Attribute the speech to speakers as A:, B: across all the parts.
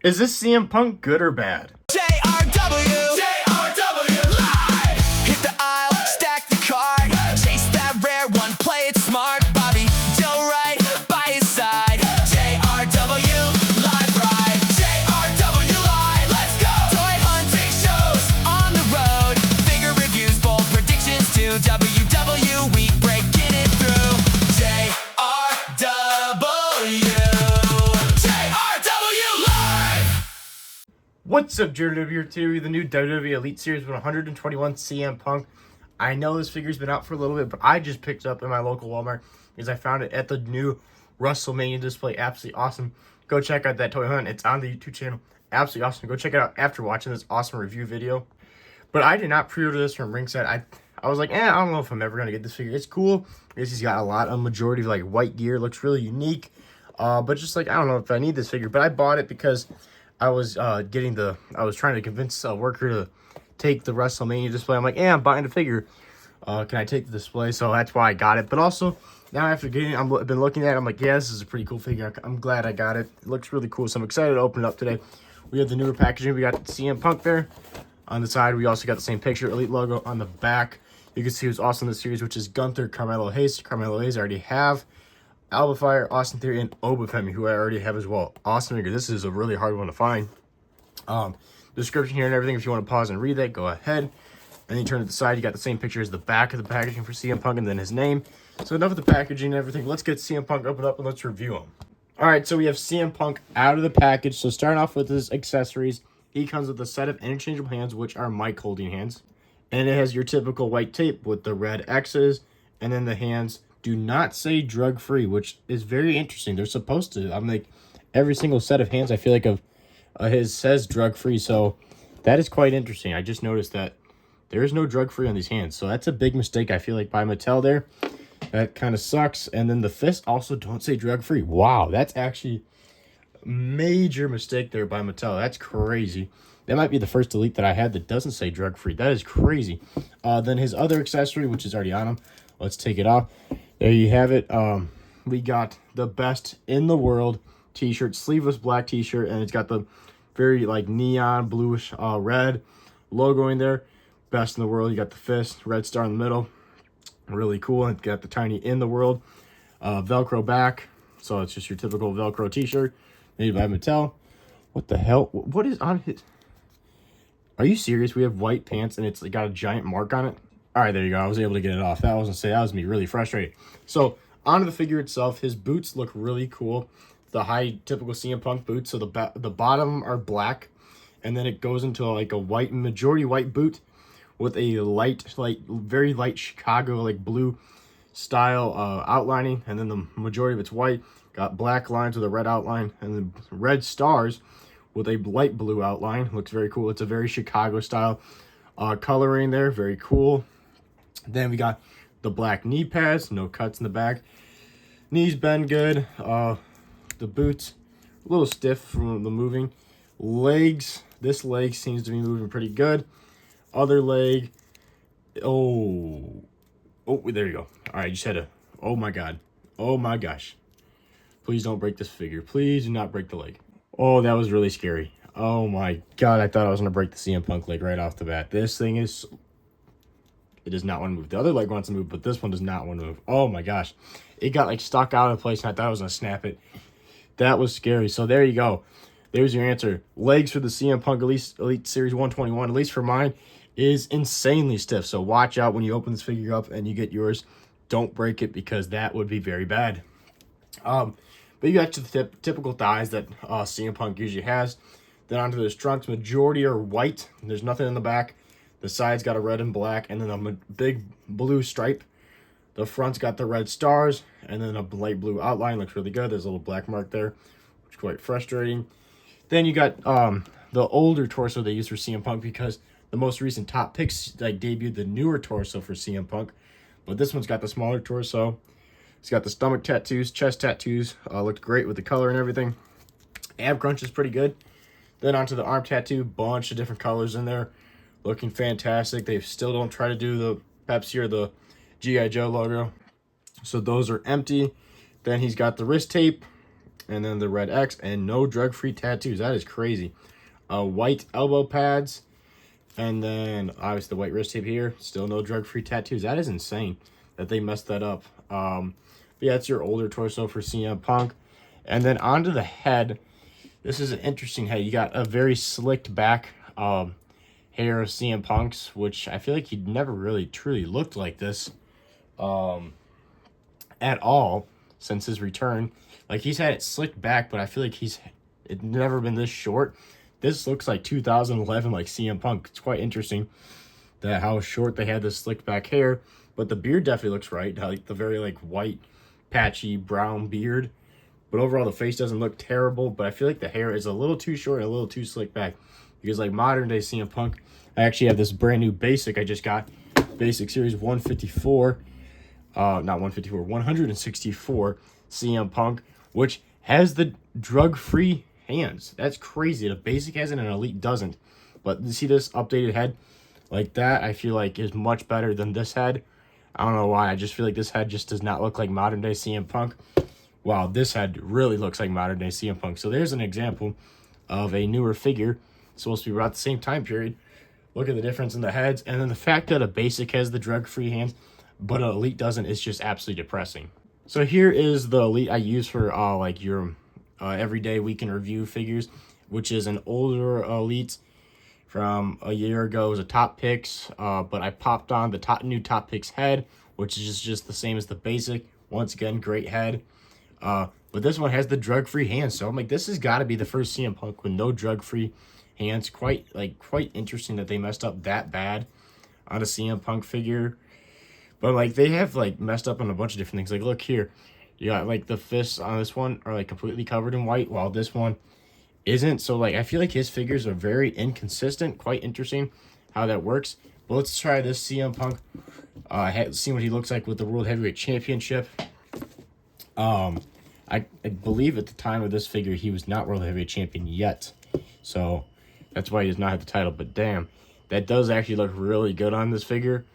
A: Is this CM Punk good or bad?
B: JRW live. Hit the aisle, stack the card, chase that rare one, play it smart. Bobby Joe right by his side. JRW live ride. JRW live. Let's go. Toy hunting shows on the road. Figure reviews, bold predictions too. WW week breaking it through. JRW.
A: What's up, JRW Theory, the new WWE Elite Series with 121 CM Punk. I know this figure's been out for a little bit, but I just picked it up in my local Walmart because I found it at the new WrestleMania display. Absolutely awesome. Go check out that toy hunt. It's on the YouTube channel. Absolutely awesome. Go check it out after watching this awesome review video. But I did not pre-order this from Ringside. I was like, I don't know if I'm ever going to get this figure. It's cool because he's got a majority of like white gear. Looks really unique. But just like, I don't know if I need this figure. But I bought it because I was trying to convince a worker to take the WrestleMania display. I'm like, I'm buying a figure. Can I take the display? So that's why I got it. But also, now after getting it, I've been looking at it. I'm like, this is a pretty cool figure. I'm glad I got it. It looks really cool. So I'm excited to open it up today. We have the newer packaging. We got CM Punk there on the side. We also got the same picture, Elite logo on the back. You can see who's also in the series, which is Gunther, Carmelo Hayes. Carmelo Hayes I already have. Alba Fire, Austin Theory, and Obafemi, who I already have as well. Awesome figure. This is a really hard one to find. Description here and everything. If you want to pause and read that, go ahead. And then you turn to the side, you got the same picture as the back of the packaging for CM Punk and then his name. So enough of the packaging and everything. Let's get CM Punk opened up and let's review him. Alright, so we have CM Punk out of the package. So starting off with his accessories, he comes with a set of interchangeable hands, which are mic holding hands. And it has your typical white tape with the red X's. And then the hands do not say drug-free, which is very interesting. They're supposed to. I'm like, every single set of hands I feel like of his says drug-free, so that is quite interesting. I just noticed that there is no drug-free on these hands, so that's a big mistake I feel like by Mattel there. That kind of sucks. And then the fists also don't say drug-free. Wow, that's actually a major mistake there by Mattel. That's crazy. That might be the first Elite that I had that doesn't say drug-free. That is crazy. Then his other accessory, which is already on him. Let's take it off. There you have it. We got the best in the world t-shirt, sleeveless black t-shirt, and it's got the very like neon bluish red logo in there. Best in the world. You got the fist, red star in the middle. Really cool. And got the tiny in the world Velcro back. So it's just your typical Velcro t-shirt made by Mattel. What the hell? What is on his? Are you serious? We have white pants and it's got a giant mark on it. All right, there you go. I was able to get it off. That was me really frustrated. So onto the figure itself, his boots look really cool. The high typical CM Punk boots. So the bottom are black, and then it goes into like a white, majority white boot with a very light Chicago like blue style outlining, and then the majority of it's white. Got black lines with a red outline, and then red stars with a light blue outline. Looks very cool. It's a very Chicago style coloring there. Very cool. Then we got the black knee pads, no cuts in the back. Knees bend good. The boots, a little stiff from the moving. Legs, this leg seems to be moving pretty good. Other leg, oh, there you go. All right, just had to, oh my God. Oh my gosh. Please don't break this figure. Please do not break the leg. Oh, that was really scary. Oh my God, I thought I was going to break the CM Punk leg right off the bat. This thing is, it does not want to move. The other leg wants to move, but this one does not want to move. Oh my gosh. It got like stuck out of place and I thought I was going to snap it. That was scary. So there you go. There's your answer. Legs for the CM Punk Elite Series 121, at least for mine, is insanely stiff. So watch out when you open this figure up and you get yours. Don't break it because that would be very bad. But you got the typical thighs that CM Punk usually has. Then onto those trunks, majority are white. There's nothing in the back. The sides got a red and black, and then a big blue stripe. The front's got the red stars, and then a light blue outline. Looks really good. There's a little black mark there, which is quite frustrating. Then you got the older torso they used for CM Punk because the most recent top picks like debuted the newer torso for CM Punk. But this one's got the smaller torso. It's got the stomach tattoos, chest tattoos. Looked great with the color and everything. Ab crunch is pretty good. Then onto the arm tattoo, bunch of different colors in there. Looking fantastic. They still don't try to do the Pepsi or the G.I. Joe logo. So those are empty. Then he's got the wrist tape. And then the red X, and no drug-free tattoos. That is crazy. White elbow pads, and then obviously the white wrist tape here. Still no drug-free tattoos. That is insane that they messed that up. But yeah, it's your older torso for CM Punk. And then onto the head. This is an interesting head. You got a very slicked back hair of CM Punk's, which I feel like he never really truly looked like this at all since his return. Like, he's had it slicked back, but I feel like it's never been this short. This looks like 2011, like CM Punk. It's quite interesting that how short they had this slicked back hair, but the beard definitely looks right. Like the very like white, patchy brown beard. But overall, the face doesn't look terrible, but I feel like the hair is a little too short and a little too slicked back. Because like modern day CM Punk, I actually have this brand new basic I just got. Basic Series 154. Not 154, 164 CM Punk, which has the drug-free hands. That's crazy. The basic has it and an elite doesn't. But you see this updated head like that, I feel like is much better than this head. I don't know why. I just feel like this head just does not look like modern day CM Punk. Wow, this head really looks like modern day CM Punk. So there's an example of a newer figure supposed to be about the same time period. Look at the difference in the heads. And then the fact that a basic has the drug-free hands, but an elite doesn't, is just absolutely depressing. So here is the elite I use for like your everyday week in review figures, which is an older elite from a year ago. It was a Top Picks, but I popped on the new Top Picks head, which is just the same as the basic. Once again, great head. But this one has the drug-free hands, so I'm like, this has got to be the first CM Punk with no drug-free hands. Quite interesting that they messed up that bad on a CM Punk figure. But like, they have like messed up on a bunch of different things. Like, look here, you got like the fists on this one are like completely covered in white, while this one isn't. So like, I feel like his figures are very inconsistent. Quite interesting how that works. But let's try this CM Punk. See what he looks like with the World Heavyweight Championship. I believe at the time of this figure, he was not World Heavyweight Champion yet. So that's why he does not have the title. But damn, that does actually look really good on this figure.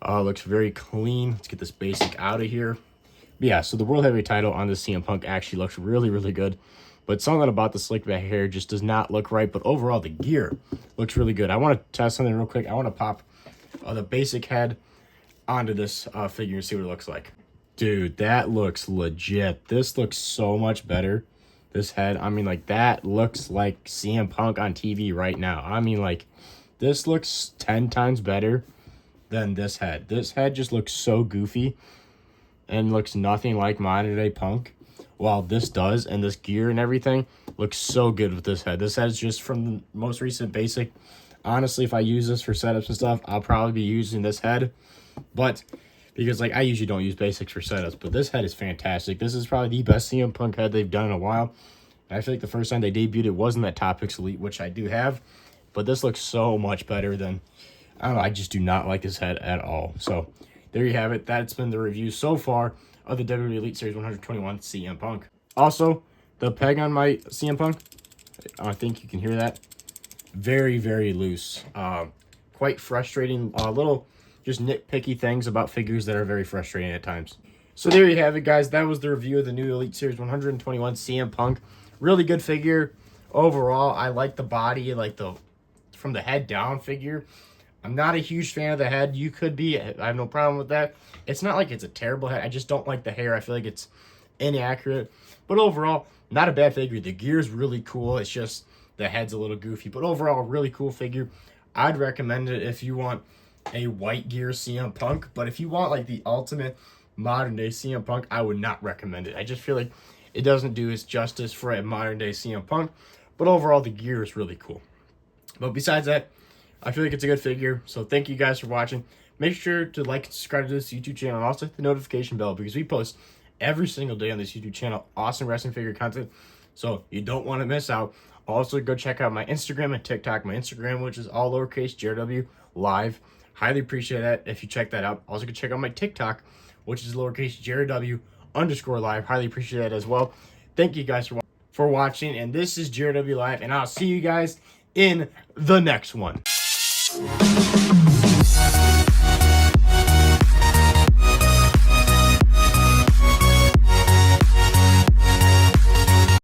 A: Looks very clean. Let's get this basic out of here. But yeah, so the World Heavyweight title on this CM Punk actually looks really, really good. But something about the slick back hair just does not look right. But overall, the gear looks really good. I want to test something real quick. I want to pop the basic head onto this figure and see what it looks like. Dude, that looks legit. This looks so much better. This head, I mean, like, that looks like CM Punk on TV right now. I mean, like, this looks 10 times better than this head. This head just looks so goofy and looks nothing like modern day Punk, while this does, and this gear and everything looks so good with this head. This head is just from the most recent basic. Honestly, if I use this for setups and stuff, I'll probably be using this head. But because like, I usually don't use basics for setups, but this head is fantastic. This is probably the best CM Punk head they've done in a while. And I feel like the first time they debuted it wasn't that Top Picks Elite, which I do have. But this looks so much better than, I don't know, I just do not like this head at all. So there you have it. That's been the review so far of the WWE Elite Series 121 CM Punk. Also, the peg on my CM Punk, I think you can hear that, very, very loose. Quite frustrating. A little just nitpicky things about figures that are very frustrating at times. So there you have it, guys. That was the review of the new Elite Series 121 CM Punk. Really good figure. Overall, I like the body, like the from the head down figure. I'm not a huge fan of the head. You could be. I have no problem with that. It's not like it's a terrible head. I just don't like the hair. I feel like it's inaccurate. But overall, not a bad figure. The gear is really cool. It's just the head's a little goofy. But overall, really cool figure. I'd recommend it if you want a white gear CM Punk. But if you want like the ultimate modern day CM Punk, I would not recommend it. I just feel like it doesn't do its justice for a modern day CM Punk. But overall, the gear is really cool. But besides that, I feel like it's a good figure. So thank you guys for watching. Make sure to like and subscribe to this YouTube channel and also hit the notification bell because we post every single day on this YouTube channel awesome wrestling figure content. So you don't want to miss out. Also, go check out my Instagram and TikTok. My Instagram, which is all lowercase JRW Live. Highly appreciate that if you check that out. Also, go check out my TikTok, which is lowercase JRW_Live. Highly appreciate that as well. Thank you guys for watching. And this is JRW Live. And I'll see you guys in the next one.